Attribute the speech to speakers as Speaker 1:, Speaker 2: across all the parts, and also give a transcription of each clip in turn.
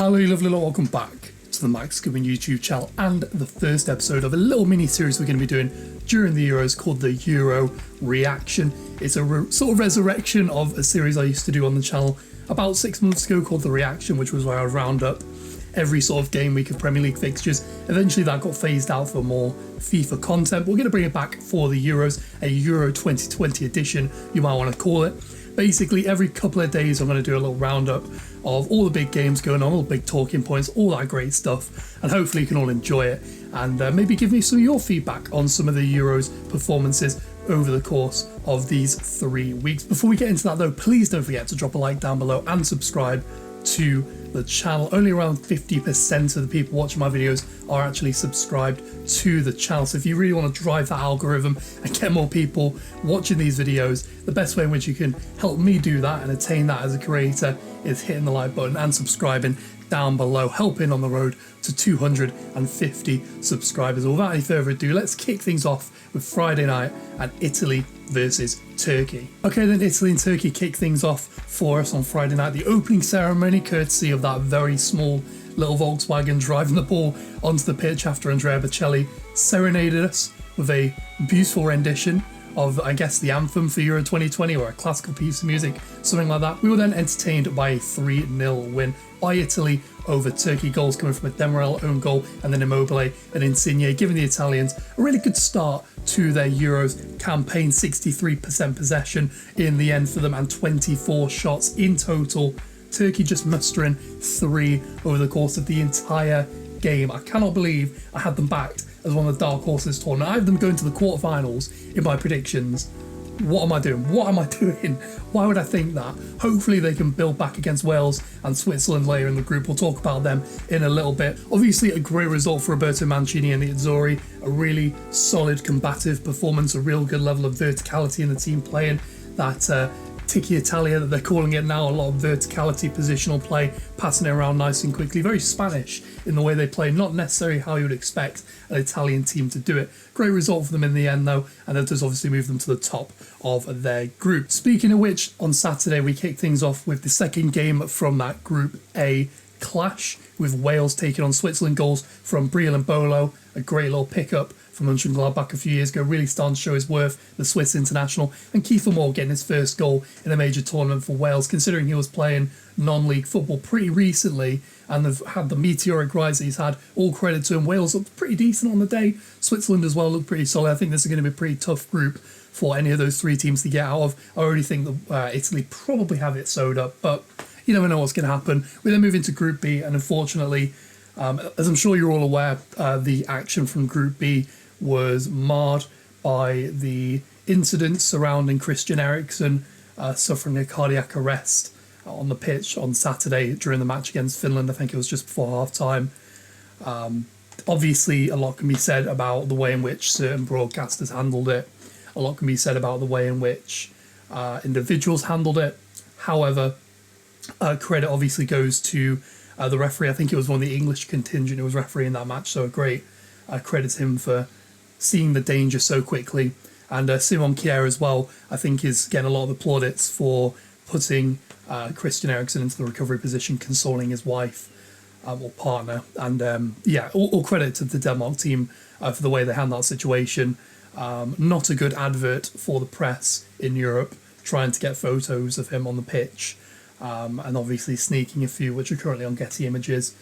Speaker 1: Hello you lovely lot, welcome back to the Max Goodwin YouTube channel and the first episode of a little mini series we're going to be doing during the Euros called the Euro Reaction. It's a sort of resurrection of a series I used to do on the channel about 6 months ago called The Reaction, which was where I would round up every sort of game week of Premier League fixtures. Eventually that got phased out for more FIFA content. We're going to bring it back for the Euros, a Euro 2020 edition you might want to call it. Basically every couple of days I'm going to do a little roundup of all the big games going on, all the big talking points, all that great stuff, and hopefully you can all enjoy it and maybe give me some of your feedback on some of the Euros performances over the course of these 3 weeks. Before we get into that though, please don't forget to drop a like down below and subscribe to the channel. Only around 50% of the people watching my videos are actually subscribed to the channel, so if you really want to drive that algorithm and get more people watching these videos, the best way in which you can help me do that and attain that as a creator is hitting the like button and subscribing down below, helping on the road to 250 subscribers. Without any further ado, let's kick things off with Friday night and Italy versus Turkey. Okay, then Italy and Turkey kick things off for us on Friday night. The opening ceremony, courtesy of that very small little Volkswagen driving the ball onto the pitch after Andrea Bocelli serenaded us with a beautiful rendition of, I guess, the anthem for Euro 2020 or a classical piece of music, something like that. We were then entertained by a 3-0 win by Italy over Turkey, goals coming from a Demirel own goal and then Immobile and Insigne, giving the Italians a really good start to their Euros campaign. 63% possession in the end for them and 24 shots in total. Turkey just mustering 3 over the course of the entire game. I cannot believe I had them backed as one of the dark horses tournament. I have them going to the quarterfinals in my predictions. What am I doing? What am I doing? Why would I think that? Hopefully they can build back against Wales and Switzerland later in the group. We'll talk about them in a little bit. Obviously a great result for Roberto Mancini and the Azzurri. A really solid combative performance, a real good level of verticality in the team playing that Tiki Italia that they're calling it now, a lot of verticality, positional play, passing it around nice and quickly. Very Spanish in the way they play, not necessarily how you would expect an Italian team to do it. Great result for them in the end though, and that does obviously move them to the top of their group. Speaking of which, on Saturday we kick things off with the second game from that Group A clash, with Wales taking on Switzerland. Goals from Briel and Bolo, a great little pickup from Mönchengladbach a few years ago, really starting to show his worth, the Swiss international, and Kiefer Moore getting his first goal in a major tournament for Wales, considering he was playing non-league football pretty recently and have had the meteoric rise that he's had. All credit to him. Wales looked pretty decent on the day. Switzerland as well looked pretty solid. I think this is going to be a pretty tough group for any of those 3 teams to get out of. I already think that Italy probably have it sewed up, but you never know what's going to happen. We then move into Group B, and unfortunately, as I'm sure you're all aware, the action from Group B was marred by the incidents surrounding Christian Eriksen suffering a cardiac arrest on the pitch on Saturday during the match against Finland. I think it was just before half-time. Obviously, a lot can be said about the way in which certain broadcasters handled it. A lot can be said about the way in which individuals handled it. However, credit obviously goes to the referee. I think it was one of the English contingent who was refereeing that match, so a great credit to him for seeing the danger so quickly. And Simon Kjær as well, I think, is getting a lot of the plaudits for putting Christian Eriksen into the recovery position, consoling his wife or partner. And yeah, all credit to the Denmark team for the way they handled that situation. Not a good advert for the press in Europe, trying to get photos of him on the pitch, and obviously sneaking a few, which are currently on Getty Images.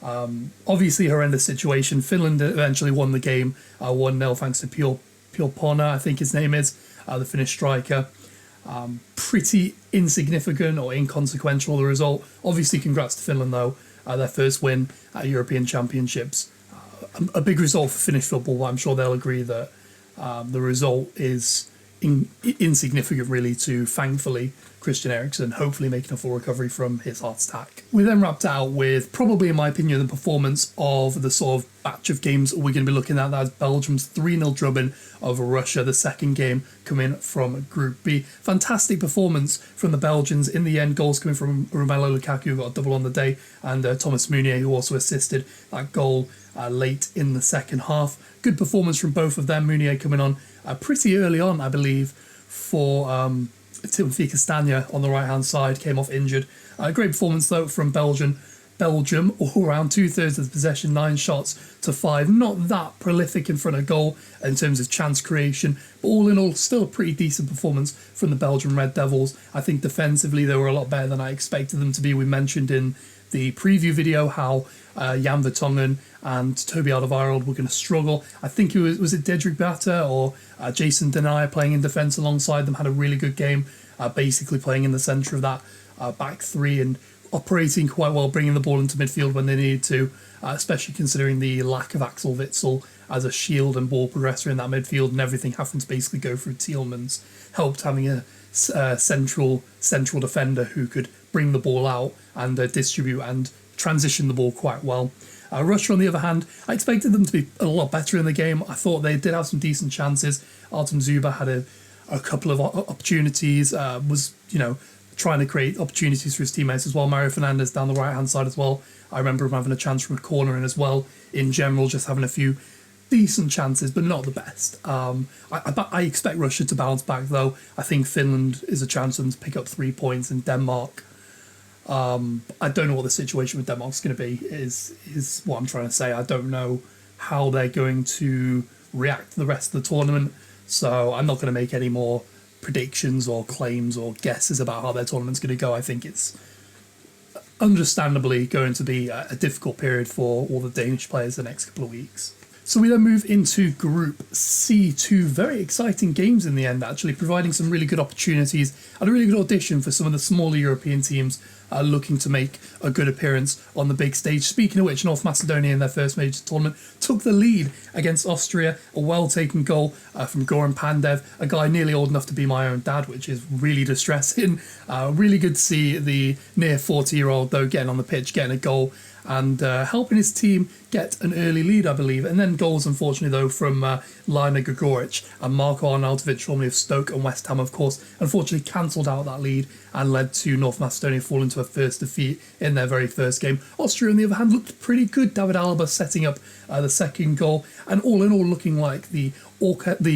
Speaker 1: Obviously horrendous situation. Finland eventually won the game 1-0 thanks to Pio Pona, I think his name is, the Finnish striker. Pretty insignificant or inconsequential, the result. Obviously congrats to Finland though, their first win at European Championships. A big result for Finnish football, but I'm sure they'll agree that the result is insignificant really to, thankfully, Christian Eriksen hopefully making a full recovery from his heart attack. We then wrapped out with, probably in my opinion, the performance of the sort of batch of games we're going to be looking at. That's Belgium's 3-0 drubbing over Russia, the second game coming from Group B. Fantastic performance from the Belgians in the end. Goals coming from Romelu Lukaku, who got a double on the day, and Thomas Meunier, who also assisted that goal late in the second half. Good performance from both of them. Meunier coming on pretty early on, I believe, for Timothy Castagna on the right-hand side, came off injured. Great performance, though, from Belgium. Belgium, all around 2/3 of the possession, 9 shots to 5. Not that prolific in front of goal in terms of chance creation, but all in all, still a pretty decent performance from the Belgian Red Devils. I think defensively they were a lot better than I expected them to be. We mentioned in the preview video how Jan Vertonghen and Toby Alderweireld were going to struggle. I think it was it Dedrick Batter or Jason Denayer playing in defence alongside them had a really good game, basically playing in the centre of that back three and operating quite well, bringing the ball into midfield when they needed to, especially considering the lack of Axel Witsel as a shield and ball progressor in that midfield, and everything having to basically go through Tielemans. Helped having a central defender who could bring the ball out and distribute and transition the ball quite well. Russia, on the other hand, I expected them to be a lot better in the game. I thought they did have some decent chances. Artem Zuba had a couple of opportunities, was, trying to create opportunities for his teammates as well. Mario Fernandes down the right-hand side as well. I remember him having a chance from a corner in as well. In general, just having a few decent chances, but not the best. I expect Russia to bounce back, though. I think Finland is a chance for them to pick up 3 points, in Denmark, I don't know what the situation with Denmark's going to be, is what I'm trying to say. I don't know how they're going to react to the rest of the tournament, so I'm not going to make any more predictions or claims or guesses about how their tournament's going to go. I think it's understandably going to be a difficult period for all the Danish players the next couple of weeks. So we then move into Group C, 2 very exciting games in the end, actually, providing some really good opportunities and a really good audition for some of the smaller European teams looking to make a good appearance on the big stage. Speaking of which, North Macedonia in their first major tournament took the lead against Austria, a well-taken goal from Goran Pandev, a guy nearly old enough to be my own dad, which is really distressing. Really good to see the near 40-year-old, though, getting on the pitch, getting a goal, and helping his team get an early lead, I believe. And then goals, unfortunately, though, from Lina Gregoric and Marko Arnautovic, formerly of Stoke and West Ham, of course, unfortunately cancelled out that lead and led to North Macedonia falling to a first defeat in their very first game. Austria, on the other hand, looked pretty good. David Alaba setting up the second goal, and all in all looking like the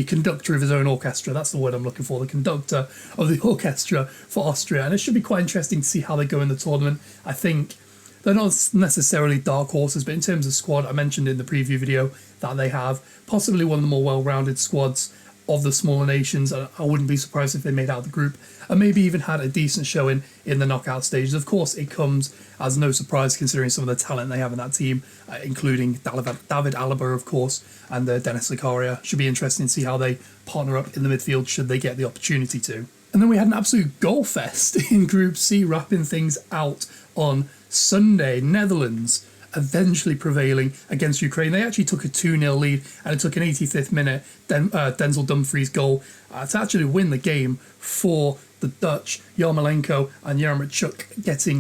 Speaker 1: conductor of his own orchestra. That's the word I'm looking for, the conductor of the orchestra for Austria. And it should be quite interesting to see how they go in the tournament. I think they're not necessarily dark horses, but in terms of squad, I mentioned in the preview video that they have possibly one of the more well-rounded squads of the smaller nations. I wouldn't be surprised if they made out the group and maybe even had a decent showing in the knockout stages. Of course, it comes as no surprise considering some of the talent they have in that team, including David Alaba, of course, and Dennis Zakaria. Should be interesting to see how they partner up in the midfield should they get the opportunity to. And then we had an absolute goal fest in Group C, wrapping things out on Sunday. Netherlands eventually prevailing against Ukraine. They actually took a 2-0 lead, and it took an 85th minute Denzel Dumfries goal to actually win the game for the Dutch. Yarmolenko and Yaremchuk getting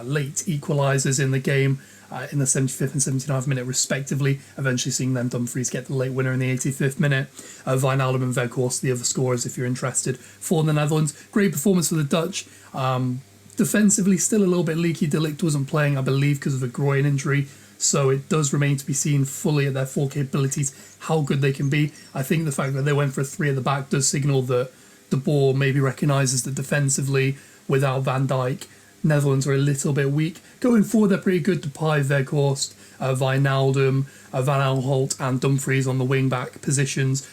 Speaker 1: late equalisers in the game in the 75th and 79th minute respectively, eventually seeing then Dumfries get the late winner in the 85th minute. Wijnaldum and Weghorst, the other scorers if you're interested, for the Netherlands. Great performance for the Dutch. Defensively, still a little bit leaky. De Ligt wasn't playing, I believe, because of a groin injury, so it does remain to be seen fully at their full capabilities how good they can be. I think the fact that they went for a 3 at the back does signal that the ball maybe recognises that defensively, without Van Dijk, Netherlands are a little bit weak. Going forward, they're pretty good. Depay, Weghorst, Wijnaldum, Van Aanholt and Dumfries on the wing-back positions.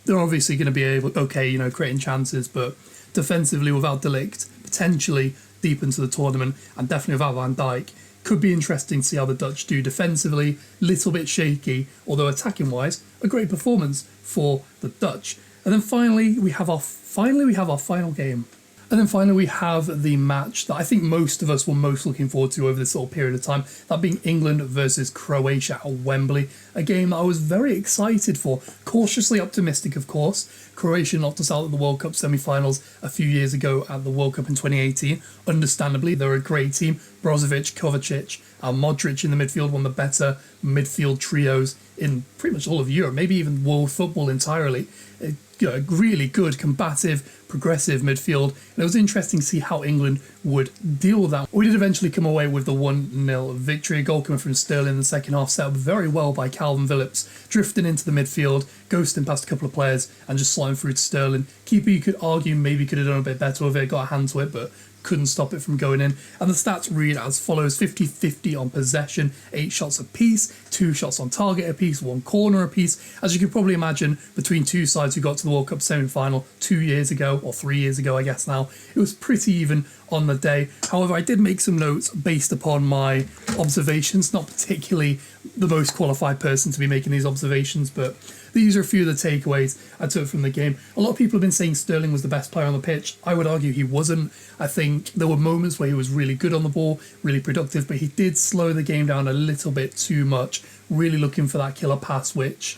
Speaker 1: They're obviously going to be able, creating chances, but defensively, without De Ligt, potentially deep into the tournament, and definitely without Van Dijk, could be interesting to see how the Dutch do defensively. Little bit shaky, although attacking wise, a great performance for the Dutch. And then finally we have our final game. And then finally we have the match that I think most of us were most looking forward to over this sort of period of time, that being England versus Croatia at Wembley, a game that I was very excited for, cautiously optimistic of course. Croatia knocked us out at the World Cup semi-finals a few years ago at the World Cup in 2018. Understandably, they're a great team. Brozovic, Kovacic and Modric in the midfield, one of the better midfield trios in pretty much all of Europe, maybe even world football entirely. A really good, combative, progressive midfield, and it was interesting to see how England would deal with that. We did eventually come away with the 1-0 victory, a goal coming from Sterling in the second half, set up very well by Calvin Phillips, drifting into the midfield, ghosting past a couple of players and just sliding through to Sterling, Keeper, you could argue, maybe could have done a bit better with it, got a hand to it, but couldn't stop it from going in. And the stats read as follows: 50-50 on possession, 8 shots apiece, 2 shots on target apiece, 1 corner apiece. As you can probably imagine, between two sides who got to the World Cup semi-final 2 years ago, or 3 years ago, I guess now, it was pretty even on the day. However, I did make some notes based upon my observations, not particularly the most qualified person to be making these observations, but these are a few of the takeaways I took from the game. A lot of people have been saying Sterling was the best player on the pitch. I would argue he wasn't. I think there were moments where he was really good on the ball, really productive, but he did slow the game down a little bit too much, really looking for that killer pass, which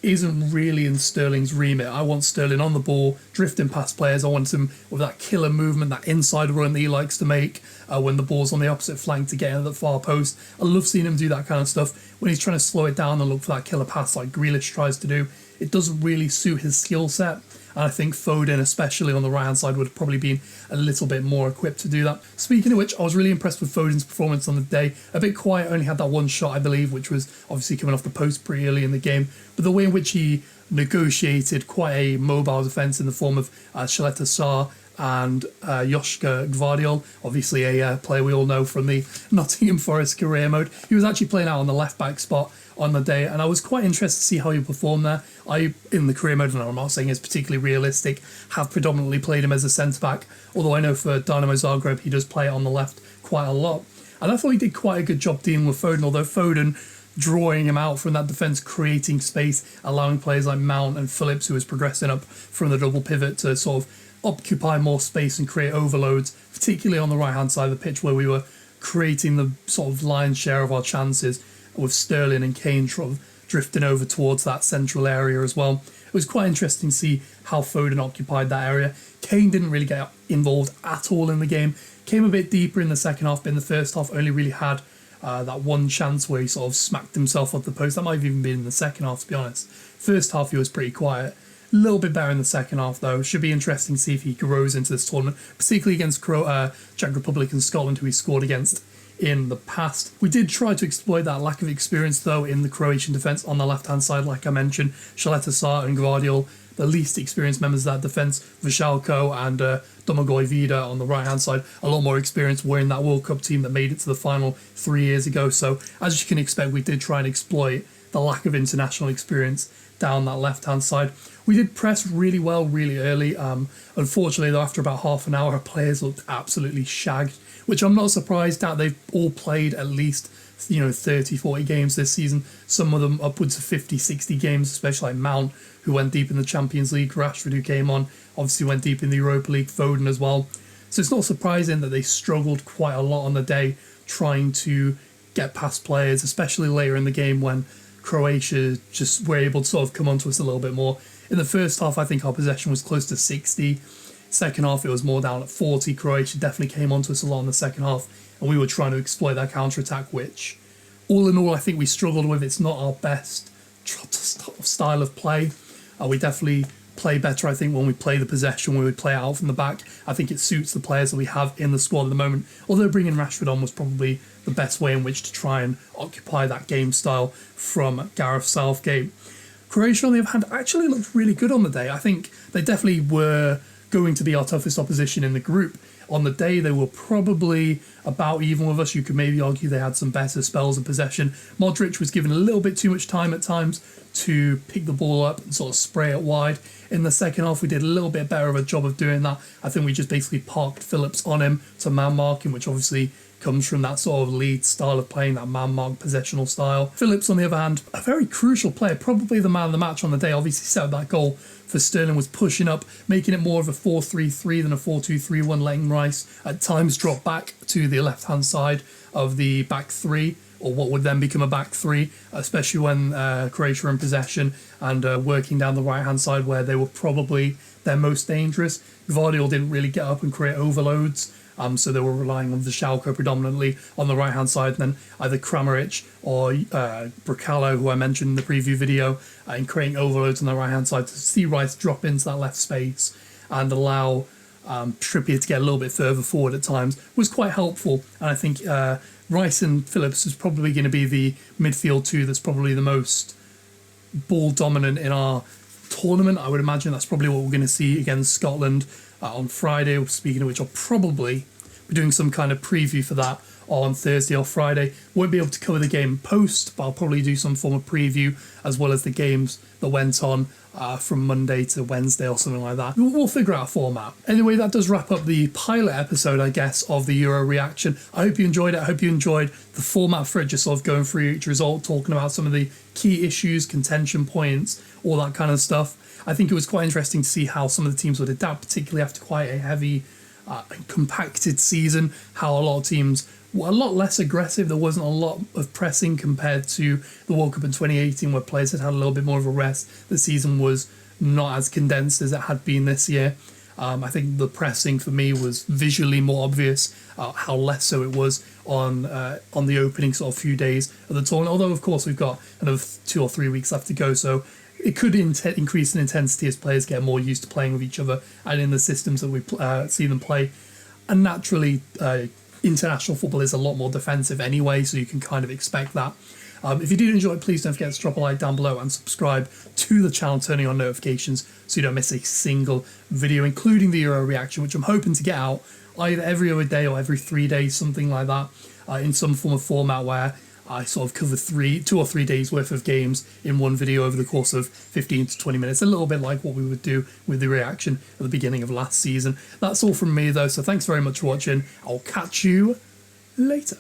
Speaker 1: isn't really in Sterling's remit. I want Sterling on the ball, drifting past players. I want him with that killer movement, that inside run that he likes to make when the ball's on the opposite flank to get into the far post. I love seeing him do that kind of stuff. When he's trying to slow it down and look for that killer pass like Grealish tries to do, it doesn't really suit his skill set. And I think Foden, especially on the right-hand side, would have probably been a little bit more equipped to do that. Speaking of which, I was really impressed with Foden's performance on the day. A bit quiet, only had that one shot, I believe, which was obviously coming off the post pretty early in the game. But the way in which he negotiated quite a mobile defence in the form of Shaletta Sarr and Joshka Gvardiol, obviously a player we all know from the Nottingham Forest career mode. He was actually playing out on the left-back spot on the day, and I was quite interested to see how he performed there. In the career mode, and I'm not saying it's particularly realistic, have predominantly played him as a centre-back, although I know for Dynamo Zagreb he does play it on the left quite a lot. And I thought he did quite a good job dealing with Foden, although Foden drawing him out from that defence, creating space, allowing players like Mount and Phillips, who was progressing up from the double pivot, to sort of occupy more space and create overloads, particularly on the right-hand side of the pitch where we were creating the sort of lion's share of our chances, with Sterling and Kane sort of drifting over towards that central area as well. It was quite interesting to see how Foden occupied that area. Kane didn't really get involved at all in the game. Came a bit deeper in the second half, but in the first half only really had that one chance where he sort of smacked himself off the post. That might have even been in the second half, to be honest. First half he was pretty quiet. A little bit better in the second half, though. Should be interesting to see if he grows into this tournament, particularly against Czech Republic and Scotland, who he scored against in the past. We did try to exploit that lack of experience, though, in the Croatian defence on the left-hand side, like I mentioned. Shaletta Sarr and Gvardiol, the least experienced members of that defence. Vishalko and Domagoj Vida on the right-hand side, a lot more experience wearing that World Cup team that made it to the final 3 years ago. So, as you can expect, we did try and exploit the lack of international experience down that left-hand side. We did press really well, really early. Unfortunately, though, after about half an hour, our players looked absolutely shagged, which I'm not surprised at. They've all played at least 30, 40 games this season. Some of them upwards of 50, 60 games, especially like Mount, who went deep in the Champions League. Rashford, who came on, obviously went deep in the Europa League. Foden as well. So it's not surprising that they struggled quite a lot on the day trying to get past players, especially later in the game when Croatia just were able to sort of come onto us a little bit more. In the first half, I think our possession was close to 60. Second half, it was more down at 40. Croatia definitely came onto us a lot in the second half, and we were trying to exploit that counter-attack, which, all in all, I think we struggled with. It's not our best style of play. We definitely play better, I think, when we play the possession, when we play out from the back. I think it suits the players that we have in the squad at the moment, although bringing Rashford on was probably the best way in which to try and occupy that game style from Gareth Southgate. Croatia, on the other hand, actually looked really good on the day. I think they definitely were going to be our toughest opposition in the group. On the day, they were probably about even with us. You could maybe argue they had some better spells of possession. Modric was given a little bit too much time at times to pick the ball up and sort of spray it wide. In the second half, we did a little bit better of a job of doing that. I think we just basically parked Phillips on him to man-mark him, which obviously comes from that sort of lead style of playing, that man-mark possessional style. Phillips, on the other hand, a very crucial player, probably the man of the match on the day, obviously set up that goal for Sterling, was pushing up, making it more of a 4-3-3 than a 4-2-3-1, letting Rice at times drop back to the left-hand side of the back three, or what would then become a back three, especially when Croatia were in possession and working down the right-hand side where they were probably their most dangerous. Gvardiol didn't really get up and create overloads, so they were relying on Vishalko predominantly on the right-hand side, and then either Kramaric or Bracalo, who I mentioned in the preview video, in creating overloads on the right-hand side to see Rice drop into that left space and allow Trippier to get a little bit further forward at times, was quite helpful. And I think Rice and Phillips is probably going to be the midfield two that's probably the most ball dominant in our tournament. I would imagine that's probably what we're going to see against Scotland on Friday. Speaking of which, I'll probably be doing some kind of preview for that on Thursday or Friday. Won't be able to cover the game post, but I'll probably do some form of preview as well as the games that went on from Monday to Wednesday or something like that. We'll figure out a format. Anyway, that does wrap up the pilot episode, I guess, of the Euro reaction. I hope you enjoyed it. I hope you enjoyed the format for it, just sort of going through each result, talking about some of the key issues, contention points, all that kind of stuff. I think it was quite interesting to see how some of the teams would adapt, particularly after quite a heavy, compacted season, how a lot of teams were a lot less aggressive. There wasn't a lot of pressing compared to the World Cup in 2018, where players had a little bit more of a rest. The season was not as condensed as it had been this year. I think the pressing for me was visually more obvious, how less so it was on the opening sort of few days of the tournament. Although, of course, we've got another 2 or 3 weeks left to go, so it could increase in intensity as players get more used to playing with each other and in the systems that we see them play. And naturally, international football is a lot more defensive anyway, so you can kind of expect that. If you did enjoy it, please don't forget to drop a like down below and subscribe to the channel, turning on notifications so you don't miss a single video, including the Euro reaction, which I'm hoping to get out either every other day or every 3 days, something like that, in some form of format where I sort of cover 2 or 3 days worth of games in one video over the course of 15 to 20 minutes, a little bit like what we would do with the reaction at the beginning of last season. That's all from me though, so thanks very much for watching. I'll catch you later.